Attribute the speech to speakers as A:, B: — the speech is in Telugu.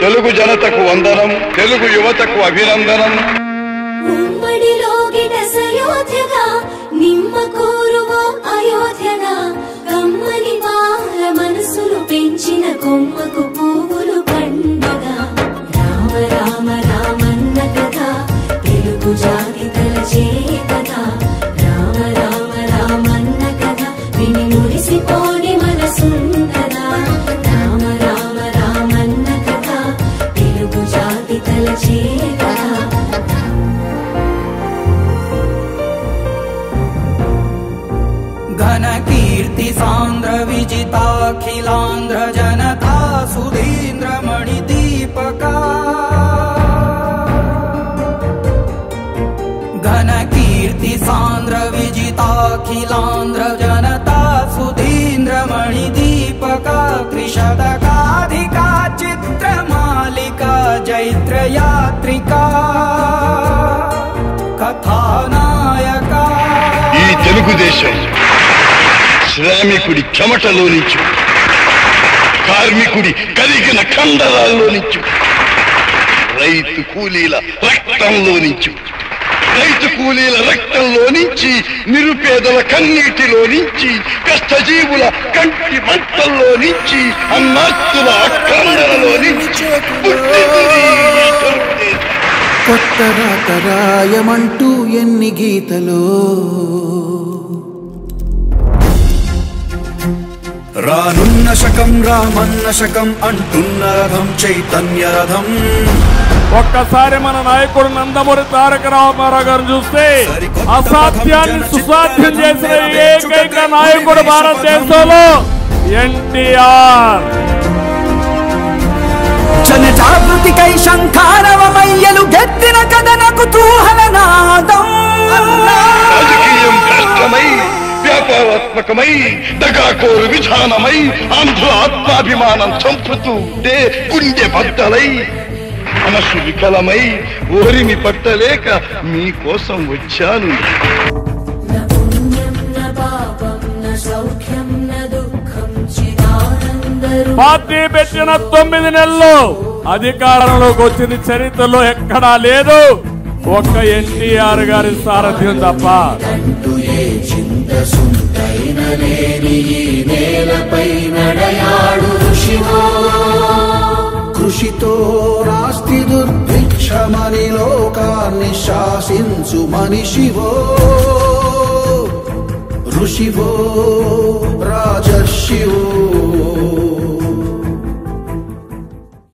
A: తెలుగు జనతకు వందనం, తెలుగు యువతకు అభినందనం.
B: ఉమ్మడిలోగిట సయోధ్యగా నిమ్మ కోరువో అయోధ్యగా కమ్మని బాల మనసులు పెంచిన కొమ్మకు పువ్వులు పండుగ. రామ రామ రామన్న కథ తెలుగు జాతి తలచే కథ. రామ రామ రామన్న కథ విని మురిసిపోని మనసుందరా. రామ రామ రామన్న కథ తెలుగు జాతి తలచే కథ.
C: ఘన కీర్తి సాంద్ర విజితాఖిలాంధ్ర జనతా సుధీంద్ర మణి దీపకా. ఘన కీర్తి సాంద్ర విజితాఖిలాంధ్ర జనతా సుధీంద్ర మణి దీపకా. త్రిశతకాధికా చిత్రమాలికా జైత్ర యాత్రికా కథానాయకా.
A: ఈ తెలుగుదేశం శ్రామికుడి చెమటలో నుంచి, కార్మికుడి కరిగిన కండరాల్లో నుంచి, రైతు కూలీల రక్తంలో నుంచి, రైతు కూలీల రక్తంలో నుంచి, నిరుపేదల కన్నీటిలో నుంచి, కష్టజీవుల కంటి మంటల్లో నుంచి, అన్నాస్తుల అక్రందనలో నుంచి
D: కొత్త రాతరాయమంటూ ఎన్ని గీతలో.
E: రానున్న శకం రామన్న శకం అంటున్న రథం చైతన్య రథం.
F: ఒక్కసారి మన నాయకుడు నందమూరి తారక రామారావు గారు చూస్తే అసాధ్యాన్ని సుసాధ్యం చేసిన ఏకైక నాయకుడు భారతదేశంలో ఎన్టీఆర్.
C: జన జాగృతికై శంఖారవమయ్యలు గెత్తిన కథన కుతూహల నాదం.
A: రాజకీయం కష్టమై, వ్యాపారాత్మకమై, దగాకోరు విధానమై, ఆంధ్ర ఆత్మాభిమానం చంపుతుంటే గుండె బద్దలై, మనసు వికలమై ఓరిమి పట్టలేక మీకోసం వచ్చాను.
F: పార్టీ పెట్టిన 9 నెలల్లో అధికారంలోకి వచ్చింది చరిత్రలో ఎక్కడా లేదు, ఒక్క ఎన్టీఆర్ గారి సారథ్యం తప్ప.
D: కృషితో రాస్తి దుర్భిక్షమని లోకాన్ని శాసించు మనిషివో. ఋషివో రాజర్షివో